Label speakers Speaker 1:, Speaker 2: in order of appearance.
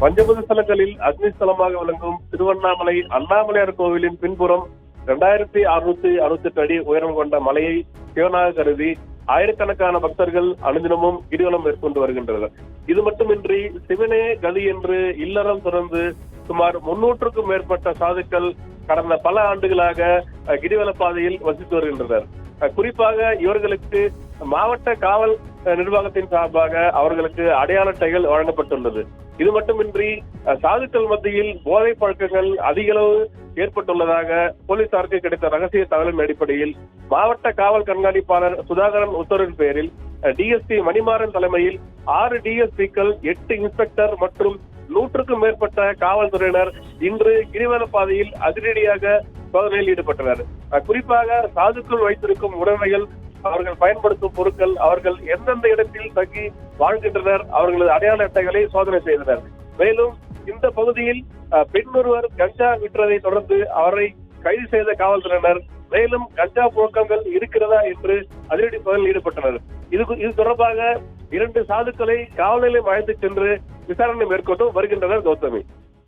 Speaker 1: பஞ்சபூத ஸ்தலங்களில் அக்னி ஸ்தலமாக விளங்கும் திருவண்ணாமலை அண்ணாமலையார் கோவிலின் பின்புறம் 2668 அடி உயரம் கொண்ட மலையை சிவனாக கருதி ஆயிரக்கணக்கான பக்தர்கள் அனுதினமும் கிரிவலம் மேற்கொண்டு வருகின்றனர். இது மட்டுமின்றி சிவனே கதி என்று இல்லறம் துறந்து சுமார் 300க்கும் மேற்பட்ட சாதுக்கள் கடந்த பல ஆண்டுகளாக கிரிவல பாதையில் வசித்து வருகின்றனர். குறிப்பாக இவர்களுக்கு மாவட்ட காவல் நிர்வாகத்தின் சார்பாக அவர்களுக்கு அடையாள அட்டைகள் வழங்கப்பட்டுள்ளது. இது மட்டுமின்றி சாதுக்கள் மத்தியில் போதை பழக்கங்கள் அதிக அளவு ஏற்பட்டுள்ளதாக போலீசாருக்கு கிடைத்த ரகசிய தகவலின் அடிப்படையில் மாவட்ட காவல் கண்காணிப்பாளர் சுதாகரன் உத்தரவின் பேரில் டிஎஸ்பி மணிமாறன் தலைமையில் 6 டிஎஸ்பிக்கள் 8 இன்ஸ்பெக்டர் மற்றும் 100க்கும் மேற்பட்ட காவல்துறையினர் இன்று கிரிவல பாதையில் அதிரடியாக சோதனையில் ஈடுபட்டனர். குறிப்பாக சாதுக்கள் வைத்திருக்கும் உடைமைகள், அவர்கள் பயன்படுத்தும் பொருட்கள், அவர்கள் எந்தெந்த இடத்தில் தங்கி வாழ்கின்றனர், அவர்களது அடையாள அட்டைகளை சோதனை செய்தனர். மேலும் இந்த பகுதியில் பெண் ஒருவர் கஞ்சா விற்றதை தொடர்ந்து அவரை கைது செய்த காவல்துறையினர் மேலும் கஞ்சா புழக்கங்கள் இருக்கிறதா என்று அதிரடி சோதனையில் ஈடுபட்டனர். இது தொடர்பாக 2 சாதுக்களை காவல் நிலையம் அழைத்துச் சென்று விசாரணை மேற்கொண்டு வருகின்றனர். கௌதமி.